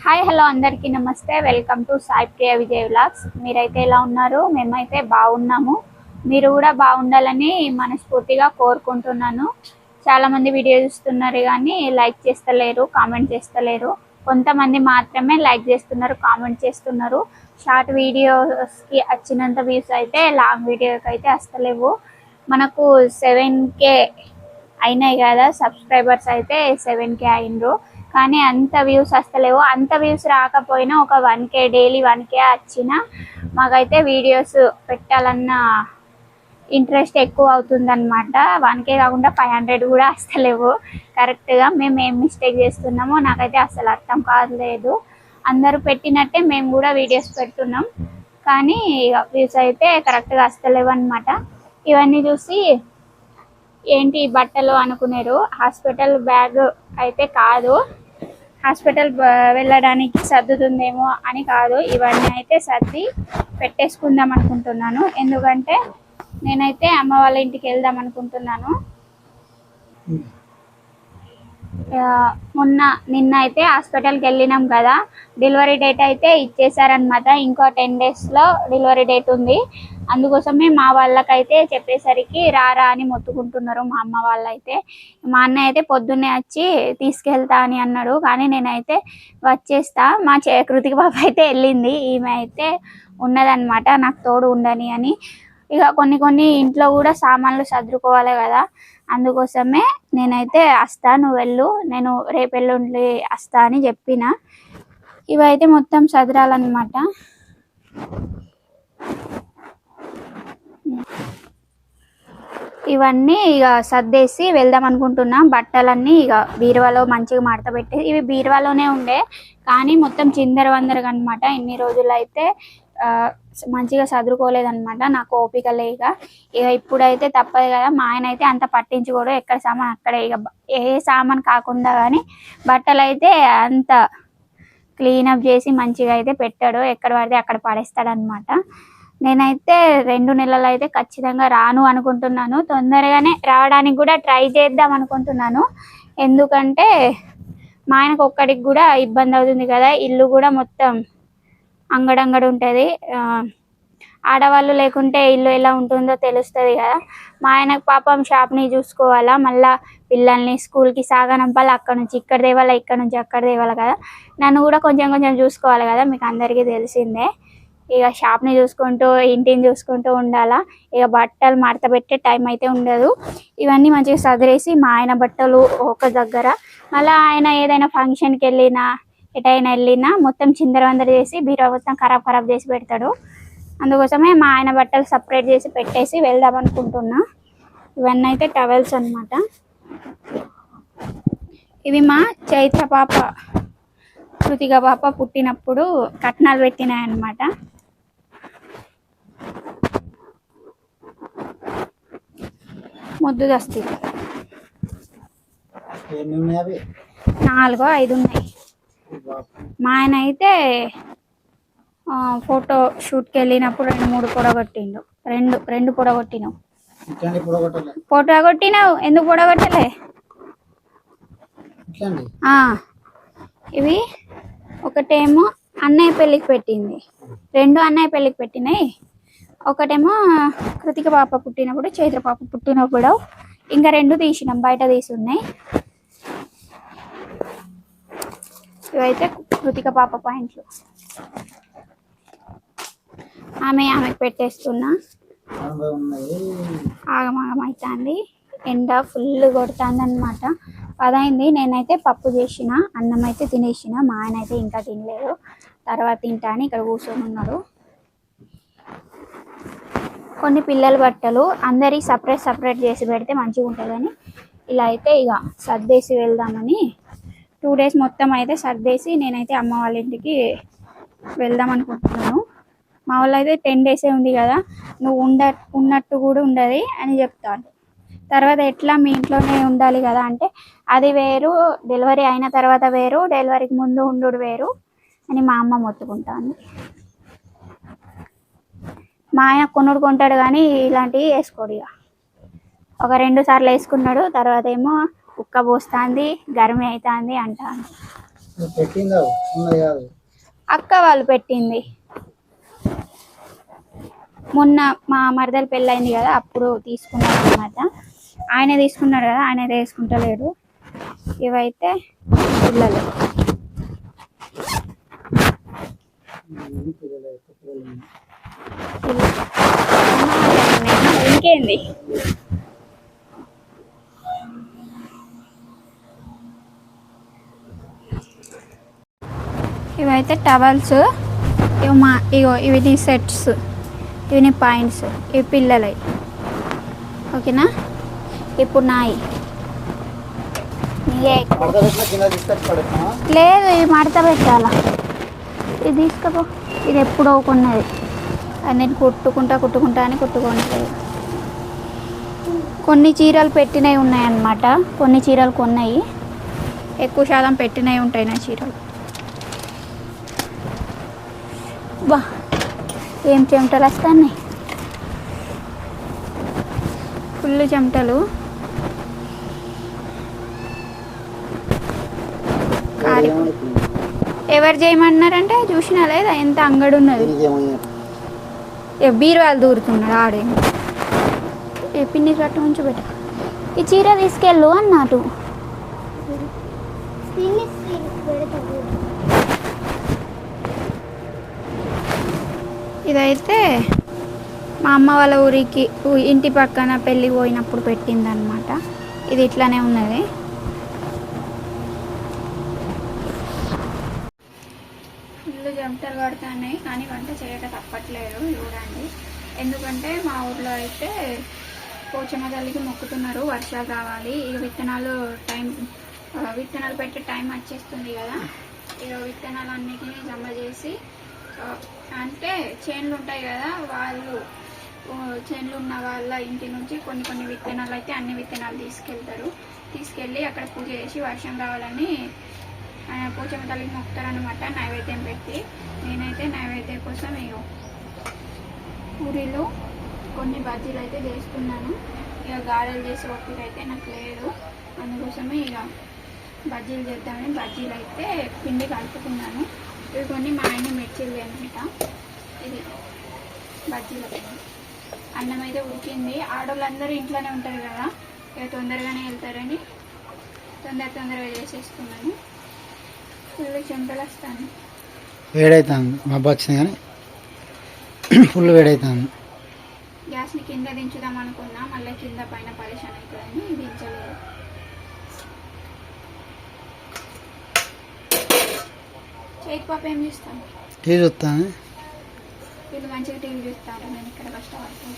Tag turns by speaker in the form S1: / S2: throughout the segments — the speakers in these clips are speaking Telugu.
S1: హాయ్ హలో అందరికీ నమస్తే. Welcome to Sai Priya Vijay vlogs. మీరైతే ఎలా ఉన్నారు? మేమైతే బాగున్నాము. మీరు కూడా బాగుండాలని మనస్ఫూర్తిగా కోరుకుంటున్నాను. చాలామంది వీడియో చూస్తున్నారు కానీ లైక్ చేస్తలేరు, కామెంట్ చేస్తలేరు. కొంతమంది మాత్రమే లైక్ చేస్తున్నారు, కామెంట్ చేస్తున్నారు. షార్ట్ వీడియోస్కి వచ్చినంత వ్యూస్ అయితే లాంగ్ వీడియోకి అయితే వస్తలేవు. మనకు 7K అయినాయి కదా, సబ్స్క్రైబర్స్ అయితే 7K అయినరు. కానీ అంత వ్యూస్ వస్తలేవు. అంత వ్యూస్ రాకపోయినా ఒక 1K డైలీ 1K వచ్చిన మాకైతే వీడియోస్ పెట్టాలన్న ఇంట్రెస్ట్ ఎక్కువ అవుతుంది అనమాట. 1K కాకుండా 500 కూడా వస్తలేవు. కరెక్ట్గా మేము ఏం మిస్టేక్ చేస్తున్నామో నాకైతే అసలు అర్థం కాలేదు. అందరూ పెట్టినట్టే మేము కూడా వీడియోస్ పెడుతున్నాం కానీ వ్యూస్ అయితే కరెక్ట్గా వస్తలేవు అనమాట. ఇవన్నీ చూసి ఏంటి బట్టలు అనుకున్నారు. హాస్పిటల్ బ్యాగ్ అయితే కాదు, హాస్పిటల్ వెళ్ళడానికి సర్దుతుందేమో అని కాదు. ఇవన్నీ అయితే సర్ది పెట్టేసుకుందాం అనుకుంటున్నాను. ఎందుకంటే నేనైతే అమ్మ వాళ్ళ ఇంటికి వెళ్దాం అనుకుంటున్నాను. నిన్న అయితే హాస్పిటల్కి వెళ్ళినాం కదా, డెలివరీ డేట్ అయితే ఇచ్చేసారనమాట. ఇంకో 10 daysలో డెలివరీ డేట్ ఉంది. అందుకోసమే మా వాళ్ళకైతే చెప్పేసరికి రారా అని మొత్తుకుంటున్నారు మా అమ్మ వాళ్ళైతే. మా అన్న అయితే పొద్దున్నే వచ్చి తీసుకెళ్తా అని అన్నాడు, కానీ నేనైతే వచ్చేస్తా. మా కృతిక పాప అయితే వెళ్ళింది, ఈమె అయితే ఉన్నదన్నమాట నాకు తోడు ఉండని అని. ఇక కొన్ని ఇంట్లో కూడా సామాన్లు సర్దుకోవాలి కదా, అందుకోసమే నేనైతే వస్తా, నువ్వు వెళ్ళు, నేను రేపు ఎల్లుండి వస్తా అని చెప్పిన. ఇవైతే మొత్తం సదరాలన్నమాట. ఇవన్నీ ఇక సర్దేసి వెళ్దాం అనుకుంటున్నా. బట్టలన్నీ ఇక బీరువాలో మంచిగా మడత పెట్టేసి, ఇవి బీరువాలోనే ఉండే కానీ మొత్తం చిందర వందరగా అనమాట. ఇన్ని రోజులు అయితే మంచిగా చదువుకోలేదన్నమాట, నాకు ఓపిక లేక. ఇక ఇప్పుడైతే తప్పదు కదా. మా ఆయన అయితే అంత పట్టించుకోడు, ఎక్కడ సామాన్ అక్కడే. ఇక ఏ సామాన్ కాకుండా కానీ బట్టలు అయితే అంత క్లీనప్ చేసి మంచిగా అయితే పెట్టాడు, ఎక్కడ పడితే అక్కడ పడేస్తాడనమాట. నేనైతే 2 నెలలు అయితే ఖచ్చితంగా రాను అనుకుంటున్నాను. తొందరగానే రావడానికి కూడా ట్రై చేద్దాం అనుకుంటున్నాను. ఎందుకంటే మా ఆయనకు ఒక్కడికి కూడా ఇబ్బంది అవుతుంది కదా, ఇల్లు కూడా మొత్తం అంగడంగడు ఉంటుంది. ఆడవాళ్ళు లేకుంటే ఇల్లు ఎలా ఉంటుందో తెలుస్తుంది కదా. మా ఆయనకు పాపం షాప్ని చూసుకోవాలా, మళ్ళీ పిల్లల్ని స్కూల్కి సాగనంపాలి, అక్కడ నుంచి ఇక్కడ తేవాలా, ఇక్కడ నుంచి అక్కడ తేవాలి కదా. నన్ను కూడా కొంచెం చూసుకోవాలి కదా, మీకు అందరికీ తెలిసిందే. ఇక షాప్ని చూసుకుంటూ ఇంటిని చూసుకుంటూ ఉండాలా. ఇక బట్టలు మడత పెట్టే టైం అయితే ఉండదు. ఇవన్నీ మంచిగా సదిరేసి మా ఆయన బట్టలు ఒక దగ్గర, మళ్ళీ ఆయన ఏదైనా ఫంక్షన్కి వెళ్ళినా ఎటైనా వెళ్ళినా మొత్తం చిందరవందర చేసి బీరువా మొత్తం ఖరాబ్ చేసి పెడతాడు. అందుకోసమే మా ఆయన బట్టలు సపరేట్ చేసి పెట్టేసి వెళ్దాం అనుకుంటున్నా. ఇవన్నీ అయితే టవల్స్ అనమాట. ఇవి మా చైత్ర పాప కృతిక పాప పుట్టినప్పుడు కట్నాలు పెట్టినాయన్నమాట. ముద్దు దస్తీ 4, 5 ఉన్నాయి. మా ఆయన అయితే ఫోటో షూట్కి వెళ్ళినప్పుడు 2-3 పొడగొట్టిండు. రెండు పొడగొట్టినావు. పొడగొట్టినావు, ఎందుకు పొడగొట్టలే? ఇవి ఒకటేమో అన్నయ్య పెళ్ళికి పెట్టింది, 2 అన్నయ్య పెళ్ళికి పెట్టినాయి. ఒకటేమో కృతిక పాప పుట్టినప్పుడు, చైత్ర పాప పుట్టినప్పుడు. ఇంకా 2 తీసినాం, బయట తీసి ఉన్నాయి. ఇవైతే కృతిక పాప పాయింట్లు. ఆమెకు పెట్టేస్తున్నా. ఆగమాగం అవుతుంది, ఎండ ఫుల్ కొడుతుంది అనమాట. 10 అయింది. నేనైతే పప్పు చేసిన, అన్నం అయితే తినేసిన. మా ఆయన అయితే ఇంకా తినలేదు, తర్వాత తింటా అని ఇక్కడ కూర్చొని ఉన్నాడు. కొన్ని పిల్లల బట్టలు అందరికి సపరేట్ చేసి పెడితే మంచిగా ఉంటుందని ఇలా అయితే ఇక సర్దేసి వెళ్దామని 2 days మొత్తం అయితే సర్దేసి నేనైతే అమ్మ వాళ్ళ ఇంటికి వెళ్దాం అనుకుంటున్నాను. మా వాళ్ళు అయితే 10 days ఉంది కదా, నువ్వు ఉన్నట్టు కూడా ఉండదు అని చెప్తాను. తర్వాత ఎట్లా మీ ఇంట్లోనే ఉండాలి కదా అంటే, అది వేరు, డెలివరీ అయిన తర్వాత వేరు, డెలివరీకి ముందు ఉండు వేరు అని మా అమ్మ మొత్తుకుంటాను. మా ఆయన కొంటాడు కానీ ఇలాంటివి వేసుకోడు. ఇక ఒక 2 సార్లు వేసుకున్నాడు, తర్వాత ఏమో ఉక్క పోస్తుంది, గర్మి అవుతుంది అంటాను.
S2: పెట్టిందా ఉన్నది కాదు,
S1: అక్క వాళ్ళు పెట్టింది. మొన్న మా మరదలు పెళ్ళైంది కదా, అప్పుడు తీసుకున్నాడు అనమాట. ఆయన తీసుకున్నాడు కదా, ఆయన వేసుకుంటలేడు. ఇవైతే పిల్లలు. ఇంకేంది ఇవైతే టవల్స్. ఇగో ఇవి సెట్స్, ఇవి పాయింట్స్, ఇవి పిల్లలవి. ఓకేనా? ఇప్పుడు నాయి లేదు, ఇవి మడత పెట్టాలా. ఇది తీసుకపో. ఇది ఎప్పుడో కొన్నది, అది నేను కుట్టుకుంటా అని కుట్టుకోవట్లేదు. కొన్ని చీరలు పెట్టినవి ఉన్నాయన్నమాట, కొన్ని చీరలు కొన్నాయి. ఎక్కువ శాతం పెట్టినవి ఉంటాయి నా చీరలు. బా ఏం చెమటలు వస్తాయి, ఫుల్ చెమటలు. ఎవరు చేయమన్నారంటే చూసినా లేదా ఎంత అంగడి ఉన్నది. బీరువాలు దూరుతున్నాడు ఆడే. ఏ పిన్ని కట్టు ఉంచి పెట్ట. ఈ చీర తీసుకెళ్ళు అన్నట్టు. ఇదైతే మా అమ్మ వాళ్ళ ఊరికి ఇంటి పక్కన పెళ్ళి పోయినప్పుడు పెట్టిందనమాట. ఇది ఇట్లానే ఉన్నది. ఇల్లు చెమటలు పడుతున్నాయి, కానీ వంట చేయక తప్పట్లేదు. చూడండి, ఎందుకంటే మా ఊర్లో అయితే పోచమ్మ తల్లికి మొక్కుతున్నారు వర్షాలు రావాలి. ఇక విత్తనాలు పెట్టే టైం వచ్చేస్తుంది కదా. ఇక విత్తనాలు అన్నిటినీ జమ చేసి, అంటే చేన్లు ఉంటాయి కదా, చేన్లు ఉన్న వాళ్ళ ఇంటి నుంచి కొన్ని విత్తనాలు అయితే అన్ని విత్తనాలు తీసుకెళ్ళి అక్కడ పూజ చేసి వర్షం రావాలని పోచమ్మ తల్లికి మొక్కుతారనమాట, నైవేద్యం పెట్టి. నేనైతే నైవేద్యం కోసం పూరీలు కొన్ని బజ్జీలు అయితే చేస్తున్నాను. ఇక గారెలు చేసే ఓపిక అయితే నాకు లేదు, అందుకోసమే ఇక బజ్జీలు చేద్దామని బజ్జీలు అయితే పిండి కలుపుకున్నాను. ఇవి కొన్ని మా ఆయన మిర్చీలు అనమాట. ఇది బజ్జీల పిండి. అన్నం అయితే ఉడికింది. ఆడవాళ్ళందరూ ఇంట్లోనే ఉంటారు కదా, ఇక తొందరగానే వెళ్తారని తొందరగా చేసేసుకున్నాను. ఫుల్ చెమటలు వస్తాను,
S2: వేడవుతుంది. మబ్బు వచ్చింది కానీ ఫుల్ వేడవుతుంది.
S1: గ్యాస్ని కింద దించుదాం అనుకున్నా, మళ్ళీ కింద పైన పరిశాన్ అవుతుందని దించలేదు. చేతి పాప ఏం చేస్తాను?
S2: టీవీ చూస్తాను.
S1: వీళ్ళు మంచిగా టీవీ చూస్తారు, నేను ఇక్కడ కష్టపడతాను.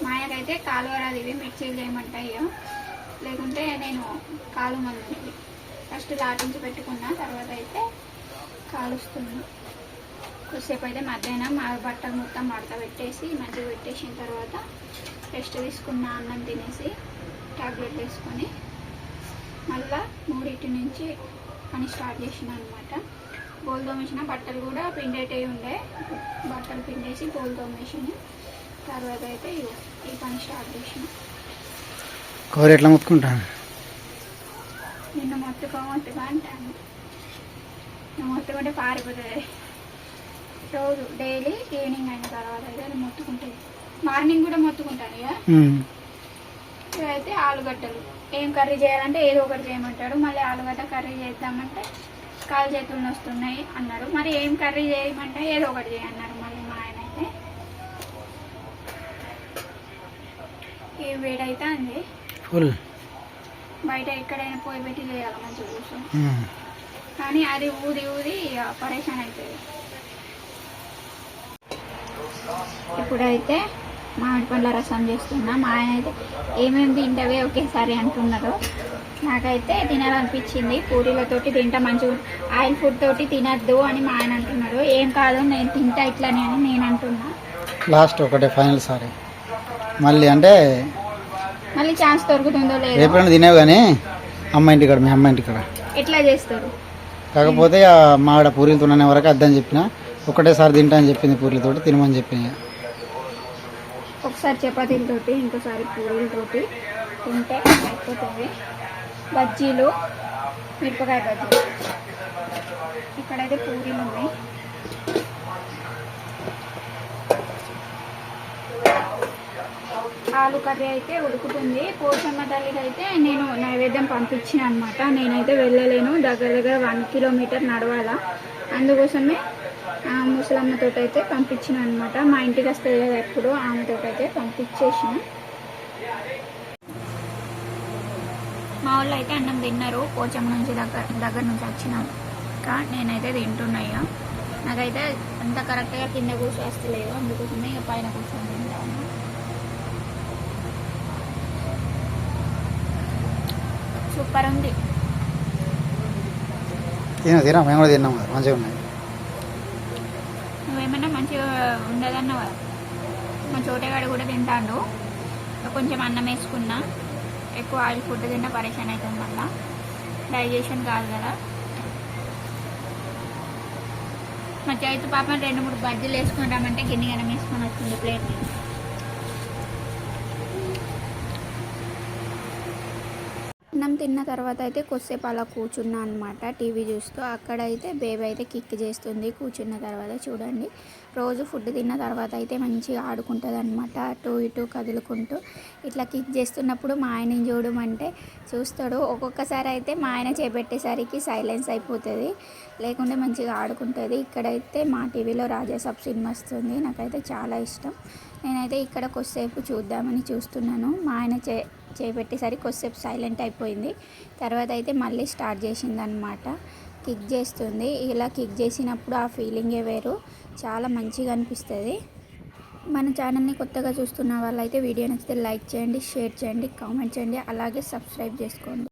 S1: మా ఆయనకైతే కాలువరాది ఇవి మిర్చీలు చేయమంటాయి, లేకుంటే నేను కాలు మంది ఫస్ట్ లాటించి పెట్టుకున్నా, తర్వాత అయితే కాలుస్తున్నా. కొద్దిసేపు అయితే మధ్యాహ్నం మా బట్టలు మొత్తం మడత పెట్టేసి మంచిగా పెట్టేసిన తర్వాత రెస్ట్ తీసుకున్న, అన్నం తినేసి ట్యాబ్లెట్ వేసుకొని మళ్ళీ 3 నుంచి పని స్టార్ట్ చేసిన అనమాట. బోల్ తోమేసిన, బట్టలు కూడా పిండేటివి ఉండే, బట్టలు పిండేసి బోల్ తోమేసిన తర్వాత అయితే ఈ పని స్టార్ట్ చేసిన.
S2: కూర ఎట్లా మొత్తుకుంటాను?
S1: నిన్ను మొత్తుగా అంటాను. నువ్వు మొత్తుకుంటే పారిపోతుంది. రోజు డైలీ ఈవినింగ్ అయిన తర్వాత అయితే అది మొత్తుకుంటుంది. మార్నింగ్ కూడా మొత్తుకుంటాను. ఇక అయితే ఆలుగడ్డలు ఏం కర్రీ చేయాలంటే ఏదో ఒకటి చేయమంటాడు. మళ్ళీ ఆలుగడ్డ కర్రీ చేద్దామంటే కాలు చేతులు వస్తున్నాయి అన్నారు. మరి ఏం కర్రీ చేయమంటే ఏదో ఒకటి చేయన్నారు మళ్ళీ మా ఆయన అయితే. ఏ వేడైతే అంది
S2: ఫుల్,
S1: బయట ఎక్కడైనా పోయి పెట్టి చేయాలి మంచిగా కూర్చొని, కానీ అది ఊది పరేషాన్ అవుతుంది. ఇప్పుడైతే మామిడి పండ్ల రసం చేస్తున్నా. మా ఆయన అయితే ఏమేమి తింటవే ఒకేసారి అంటున్నారు. నాకైతే తినాలనిపించింది. పూరీలతోటి తింటా, మంచిగా ఆయిల్ ఫుడ్ తోటి తినద్దు అని మా ఆయన అంటున్నాడు. ఏం కాదు, నేను తింటా ఇట్లానే అని నేను అంటున్నా.
S2: లాస్ట్ ఒకటే ఫైనల్ సారి మళ్ళీ అంటే
S1: మళ్ళీ ఛాన్స్ దొరుకుతుందో లేదో.
S2: ఎప్పుడైనా తినేవి కానీ అమ్మ ఇంటి కాడ, మీ అమ్మ ఇంటి కాడ
S1: ఎట్లా చేస్తారు.
S2: కాకపోతే మా ఆడ పూరీలతో అనే వరకు అద్దని చెప్పిన, ఒకటేసారి తింటా అని చెప్పింది, పూరీలతోటి తినమని చెప్పింది.
S1: ఒకసారి చపాతీలతోటి ఇంకోసారి పూరీలతోటి తింటే అయిపోతుంది. బజ్జీలు, మిరపకాయ బజ్జీలు. ఇక్కడైతే పూరీలు ఉన్నాయి. ఆలు కర్రీ అయితే ఉడుకుతుంది. పోచమ్మ తల్లికి అయితే నేను నైవేద్యం పంపించిన అనమాట. నేనైతే వెళ్ళలేను, దగ్గర 1 కిలోమీటర్ నడవాలా. అందుకోసమే ముసలమ్మతో అయితే పంపించిన అనమాట. మా ఇంటికి వస్తుంది కదా ఎప్పుడు, ఆమెతో అయితే పంపించేసిన. మా వాళ్ళు అయితే అన్నం తిన్నారు. పోచమ్మ నుంచి దగ్గర నుంచి వచ్చినాక నేనైతే తింటున్నాయా. నాకైతే అంత కరెక్ట్గా కింద కూర్చోస్తలేదు, అందుకోసమే ఇక పైన కూర్చొని తింటాను. సూపర్ ఉంది.
S2: తినా మేము కూడా తిన్నాం కదా, మంచిగా ఉన్నాయి.
S1: నువ్వేమన్నా మంచిగా ఉండదన్నావా? మా చోటగాడు కూడా తింటాడు. కొంచెం అన్నం వేసుకున్నా, ఎక్కువ ఆయిల్ ఫుడ్ తిన్నా పరేషాన్ అవుతుంది, మళ్ళీ డైజెషన్ కాదు కదా. మా చేతి పాప 2-3 బజ్జీలు వేసుకొని రమ్మంటే గిన్నె గనం వేసుకొని వచ్చింది ప్లేట్. అన్నం తిన్న తర్వాత అయితే కొద్దిసేపు అలా కూర్చున్నా అనమాట, టీవీ చూస్తూ. అక్కడైతే బేబీ అయితే కిక్ చేస్తుంది కూర్చున్న తర్వాత. చూడండి, రోజు ఫుడ్ తిన్న తర్వాత అయితే మంచిగా ఆడుకుంటుంది అనమాట, అటు ఇటు కదులుకుంటూ. ఇట్లా కిక్ చేస్తున్నప్పుడు మా ఆయనని చూడమంటే చూస్తాడు. ఒక్కొక్కసారి అయితే మా ఆయన చేపెట్టేసరికి సైలెన్స్ అయిపోతుంది, లేకుంటే మంచిగా ఆడుకుంటుంది. ఇక్కడైతే మా టీవీలో రాజాసాబ్ సినిమా వస్తుంది, నాకైతే చాలా ఇష్టం. నేనైతే ఇక్కడ కొద్దిసేపు చూద్దామని చూస్తున్నాను. మా ఆయన చేపెట్టేసరికి కొద్దిసేపు సైలెంట్ అయిపోయింది. తర్వాత అయితే మళ్ళీ స్టార్ట్ చేసింది అనమాట, కిక్ చేస్తుంది. ఇలా కిక్ చేసినప్పుడు ఆ ఫీలింగే వేరు, చాలా మంచిగా అనిపిస్తుంది. మన ఛానల్ని కొత్తగా చూస్తున్న వాళ్ళైతే వీడియో నచ్చితే లైక్ చేయండి, షేర్ చేయండి, కామెంట్ చేయండి, అలాగే సబ్స్క్రైబ్ చేసుకోండి.